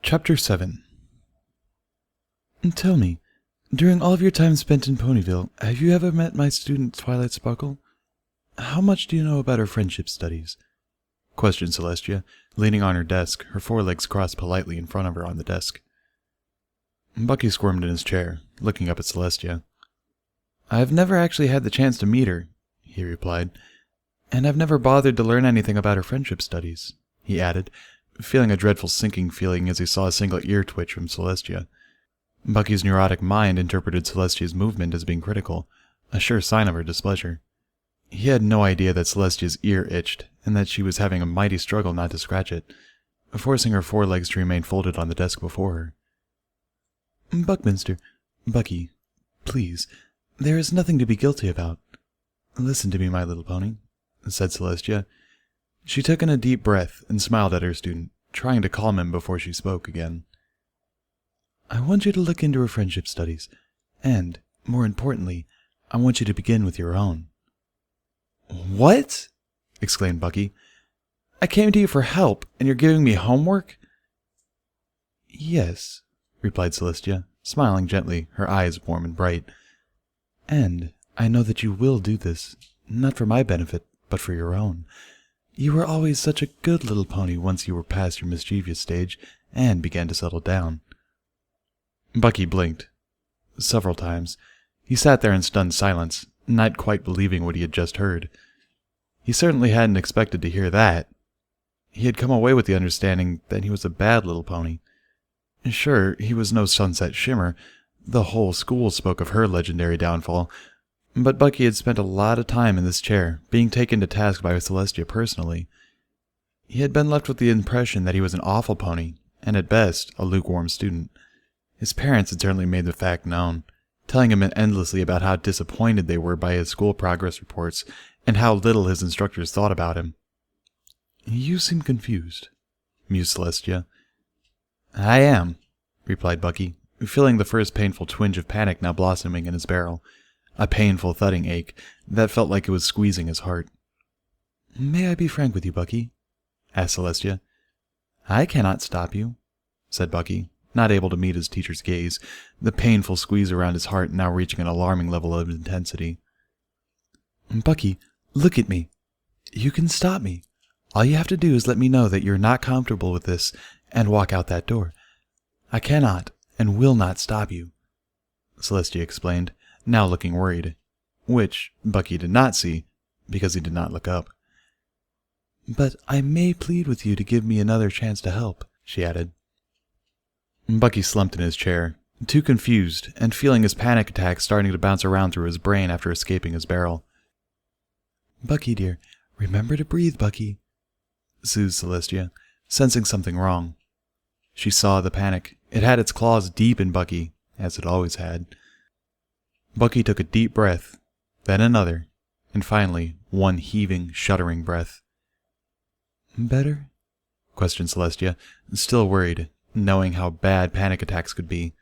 Chapter 7. Tell me, during all of your time spent in Ponyville, have you ever met my student Twilight Sparkle? How much do you know about her friendship studies? Questioned Celestia, leaning on her desk, her forelegs crossed politely in front of her on the desk. Bucky squirmed in his chair, looking up at Celestia. I've never actually had the chance to meet her, he replied, and I've never bothered to learn anything about her friendship studies, he added, feeling a dreadful sinking feeling as he saw a single ear twitch from Celestia. Bucky's neurotic mind interpreted Celestia's movement as being critical, a sure sign of her displeasure. He had no idea that Celestia's ear itched, and that she was having a mighty struggle not to scratch it, forcing her forelegs to remain folded on the desk before her. Bucky, please, there is nothing to be guilty about. Listen to me, my little pony, said Celestia. She took in a deep breath and smiled at her student, trying to calm him before she spoke again. I want you to look into her friendship studies, and, more importantly, I want you to begin with your own. What? Exclaimed Bucky. I came to you for help, and you're giving me homework? Yes, replied Celestia, smiling gently, her eyes warm and bright. And I know that you will do this, not for my benefit, but for your own. You were always such a good little pony once you were past your mischievous stage and began to settle down. Bucky blinked. Several times. He sat there in stunned silence, not quite believing what he had just heard. He certainly hadn't expected to hear that. He had come away with the understanding that he was a bad little pony. Sure, he was no Sunset Shimmer. The whole school spoke of her legendary downfall, but Bucky had spent a lot of time in this chair, being taken to task by Celestia personally. He had been left with the impression that he was an awful pony, and at best, a lukewarm student. His parents had certainly made the fact known, telling him endlessly about how disappointed they were by his school progress reports, and how little his instructors thought about him. You seem confused, mused Celestia. I am, replied Bucky, feeling the first painful twinge of panic now blossoming in his barrel, a painful thudding ache that felt like it was squeezing his heart. May I be frank with you, Bucky? Asked Celestia. I cannot stop you, said Bucky, not able to meet his teacher's gaze, the painful squeeze around his heart now reaching an alarming level of intensity. Bucky, look at me. You can stop me. All you have to do is let me know that you're not comfortable with this and walk out that door. I cannot and will not stop you, Celestia explained, now looking worried, which Bucky did not see because he did not look up. But I may plead with you to give me another chance to help, she added. Bucky slumped in his chair, too confused and feeling his panic attack starting to bounce around through his brain after escaping his barrel. Bucky, dear, remember to breathe, Bucky, soothed Celestia, sensing something wrong. She saw the panic. It had its claws deep in Bucky, as it always had. Bucky took a deep breath, then another, and finally one heaving, shuddering breath. Better? Questioned Celestia, still worried, knowing how bad panic attacks could be.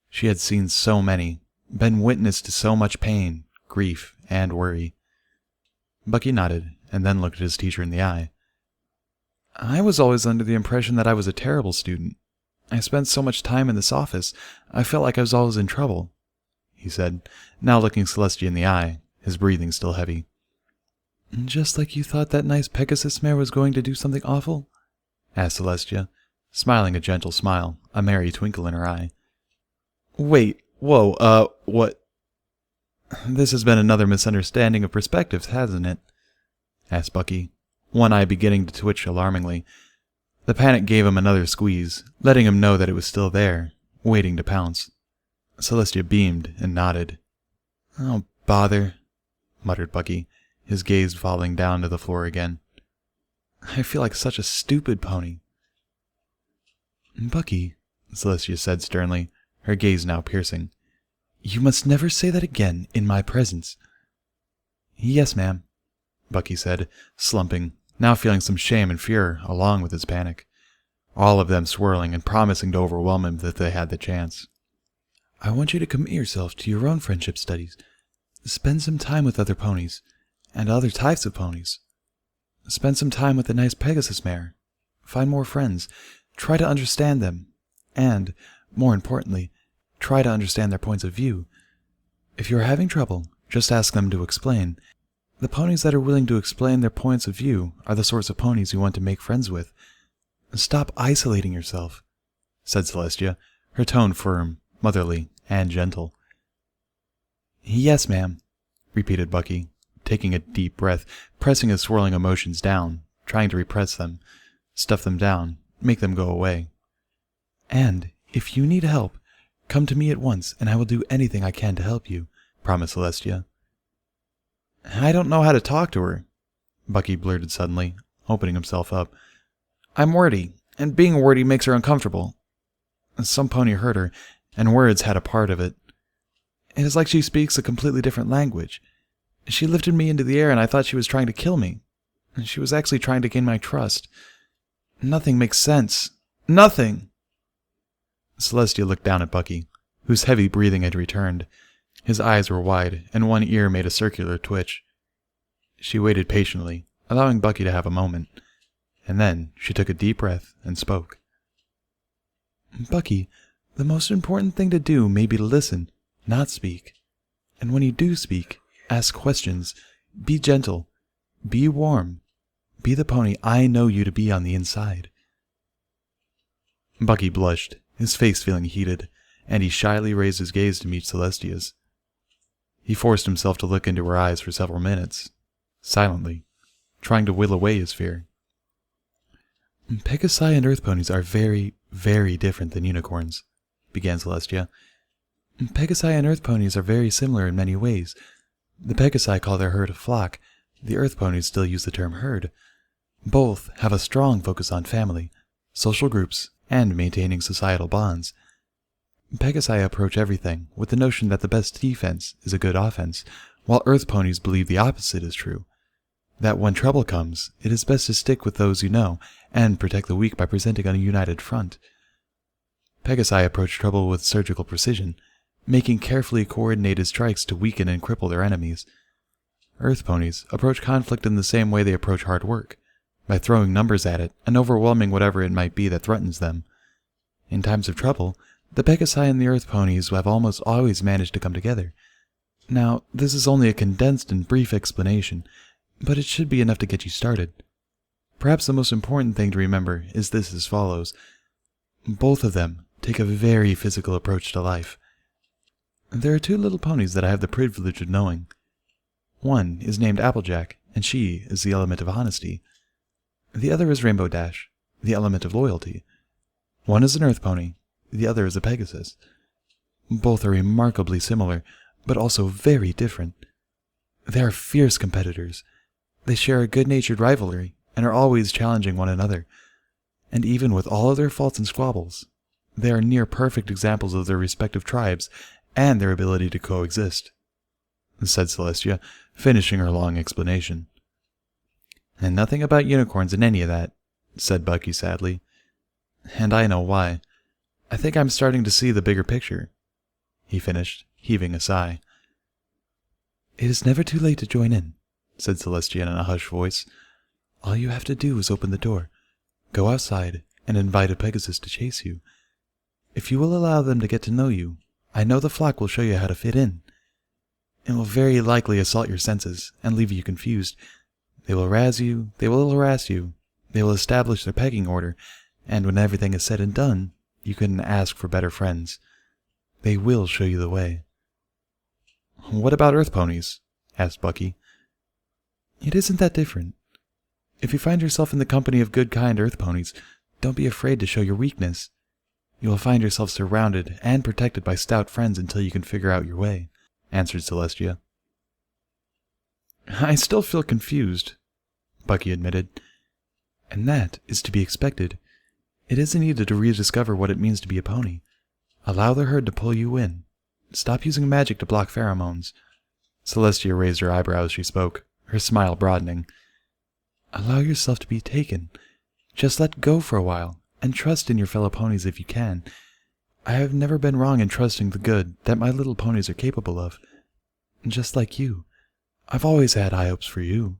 She had seen so many, been witness to so much pain, grief, and worry. Bucky nodded, and then looked at his teacher in the eye. I was always under the impression that I was a terrible student. I spent so much time in this office, I felt like I was always in trouble, he said, now looking Celestia in the eye, his breathing still heavy. Just like you thought that nice Pegasus mare was going to do something awful? Asked Celestia, smiling a gentle smile, a merry twinkle in her eye. Wait, whoa, what? This has been another misunderstanding of perspectives, hasn't it? Asked Bucky, one eye beginning to twitch alarmingly. The panic gave him another squeeze, letting him know that it was still there, waiting to pounce. Celestia beamed and nodded. Oh, bother, muttered Bucky, his gaze falling down to the floor again. I feel like such a stupid pony. Bucky, Celestia said sternly, her gaze now piercing, you must never say that again in my presence. Yes, ma'am, Bucky said, slumping, now feeling some shame and fear along with his panic, all of them swirling and promising to overwhelm him if they had the chance. I want you to commit yourself to your own friendship studies. Spend some time with other ponies, and other types of ponies. Spend some time with a nice Pegasus mare. Find more friends. Try to understand them, and, more importantly, try to understand their points of view. If you're having trouble, just ask them to explain. The ponies that are willing to explain their points of view are the sorts of ponies you want to make friends with. Stop isolating yourself, said Celestia, her tone firm, motherly, and gentle. Yes, ma'am, repeated Bucky, taking a deep breath, pressing his swirling emotions down, trying to repress them, stuff them down, make them go away. And, if you need help, come to me at once, and I will do anything I can to help you, promised Celestia. I don't know how to talk to her, Bucky blurted suddenly, opening himself up. I'm wordy, and being wordy makes her uncomfortable. Some pony hurt her, and words had a part of it. It is like she speaks a completely different language. She lifted me into the air, and I thought she was trying to kill me. She was actually trying to gain my trust. Nothing makes sense. Nothing! Celestia looked down at Bucky, whose heavy breathing had returned. His eyes were wide, and one ear made a circular twitch. She waited patiently, allowing Bucky to have a moment, and then she took a deep breath and spoke. Bucky, the most important thing to do may be to listen, not speak. And when you do speak, ask questions. Be gentle. Be warm. Be the pony I know you to be on the inside. Bucky blushed, his face feeling heated, and he shyly raised his gaze to meet Celestia's. He forced himself to look into her eyes for several minutes, silently, trying to will away his fear. Pegasi and earth ponies are very, very different than unicorns, began Celestia. Pegasi and earth ponies are very similar in many ways. The Pegasi call their herd a flock. The earth ponies still use the term herd. Both have a strong focus on family, social groups, and maintaining societal bonds. Pegasi approach everything with the notion that the best defense is a good offense, while earth ponies believe the opposite is true. That when trouble comes, it is best to stick with those you know, and protect the weak by presenting a united front. Pegasi approach trouble with surgical precision, making carefully coordinated strikes to weaken and cripple their enemies. Earth ponies approach conflict in the same way they approach hard work, by throwing numbers at it and overwhelming whatever it might be that threatens them. In times of trouble, the Pegasi and the earth ponies have almost always managed to come together. Now, this is only a condensed and brief explanation, but it should be enough to get you started. Perhaps the most important thing to remember is this as follows. Both of them take a very physical approach to life. There are two little ponies that I have the privilege of knowing. One is named Applejack, and she is the element of honesty. The other is Rainbow Dash, the element of loyalty. One is an earth pony, the other is a Pegasus. Both are remarkably similar, but also very different. They are fierce competitors. They share a good-natured rivalry and are always challenging one another. And even with all of their faults and squabbles, they are near perfect examples of their respective tribes and their ability to coexist, said Celestia, finishing her long explanation. And nothing about unicorns in any of that, said Bucky sadly. And I know why. I think I'm starting to see the bigger picture, he finished, heaving a sigh. It is never too late to join in, said Celestia in a hushed voice. All you have to do is open the door, go outside, and invite a Pegasus to chase you. If you will allow them to get to know you, I know the flock will show you how to fit in. It will very likely assault your senses and leave you confused. They will razz you, they will harass you, they will establish their pecking order, and when everything is said and done, you couldn't ask for better friends. They will show you the way. What about earth ponies? Asked Bucky. It isn't that different. If you find yourself in the company of good, kind earth ponies, don't be afraid to show your weakness. You will find yourself surrounded and protected by stout friends until you can figure out your way, answered Celestia. I still feel confused, Bucky admitted. And that is to be expected. It isn't needed to rediscover what it means to be a pony. Allow the herd to pull you in. Stop using magic to block pheromones. Celestia raised her eyebrows as she spoke, her smile broadening. Allow yourself to be taken. Just let go for a while, and trust in your fellow ponies if you can. I have never been wrong in trusting the good that my little ponies are capable of. Just like you. I've always had high hopes for you,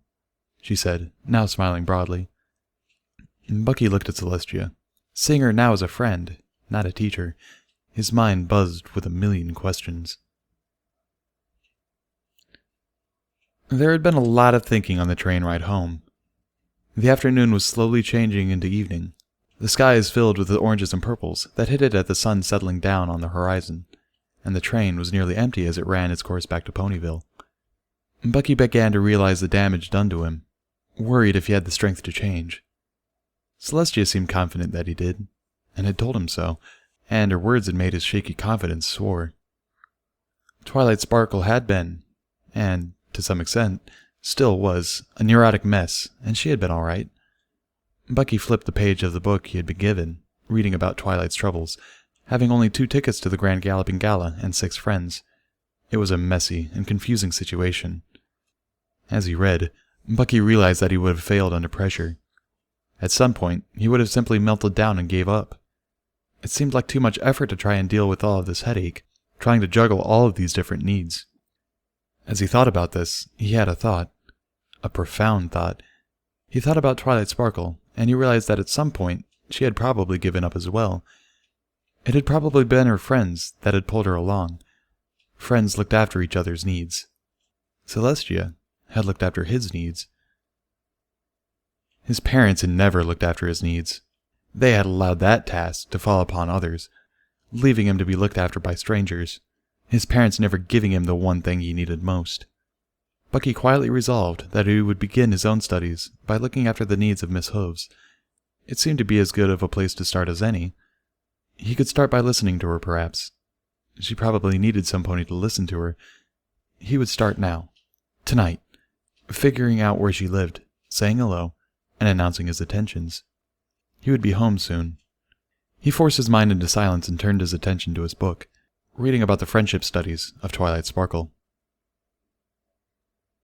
she said, now smiling broadly. Bucky looked at Celestia, seeing her now as a friend, not a teacher. His mind buzzed with a million questions. There had been a lot of thinking on the train ride home. The afternoon was slowly changing into evening. The sky is filled with the oranges and purples that hinted at the sun settling down on the horizon, and the train was nearly empty as it ran its course back to Ponyville. Bucky began to realize the damage done to him, worried if he had the strength to change. Celestia seemed confident that he did, and had told him so, and her words had made his shaky confidence soar. Twilight Sparkle had been, and, to some extent, still was, a neurotic mess, and she had been all right. Bucky flipped the page of the book he had been given, reading about Twilight's troubles, having only 2 tickets to the Grand Galloping Gala and 6 friends. It was a messy and confusing situation. As he read, Bucky realized that he would have failed under pressure. At some point, he would have simply melted down and gave up. It seemed like too much effort to try and deal with all of this headache, trying to juggle all of these different needs. As he thought about this, he had a thought. A profound thought. He thought about Twilight Sparkle, and he realized that at some point, she had probably given up as well. It had probably been her friends that had pulled her along. Friends looked after each other's needs. Celestia had looked after his needs. His parents had never looked after his needs. They had allowed that task to fall upon others, leaving him to be looked after by strangers, his parents never giving him the one thing he needed most. Bucky quietly resolved that he would begin his own studies by looking after the needs of Miss Hooves. It seemed to be as good of a place to start as any. He could start by listening to her, perhaps. She probably needed some pony to listen to her. He would start now, tonight, figuring out where she lived, saying hello, and announcing his intentions. He would be home soon. He forced his mind into silence and turned his attention to his book, reading about the friendship studies of Twilight Sparkle.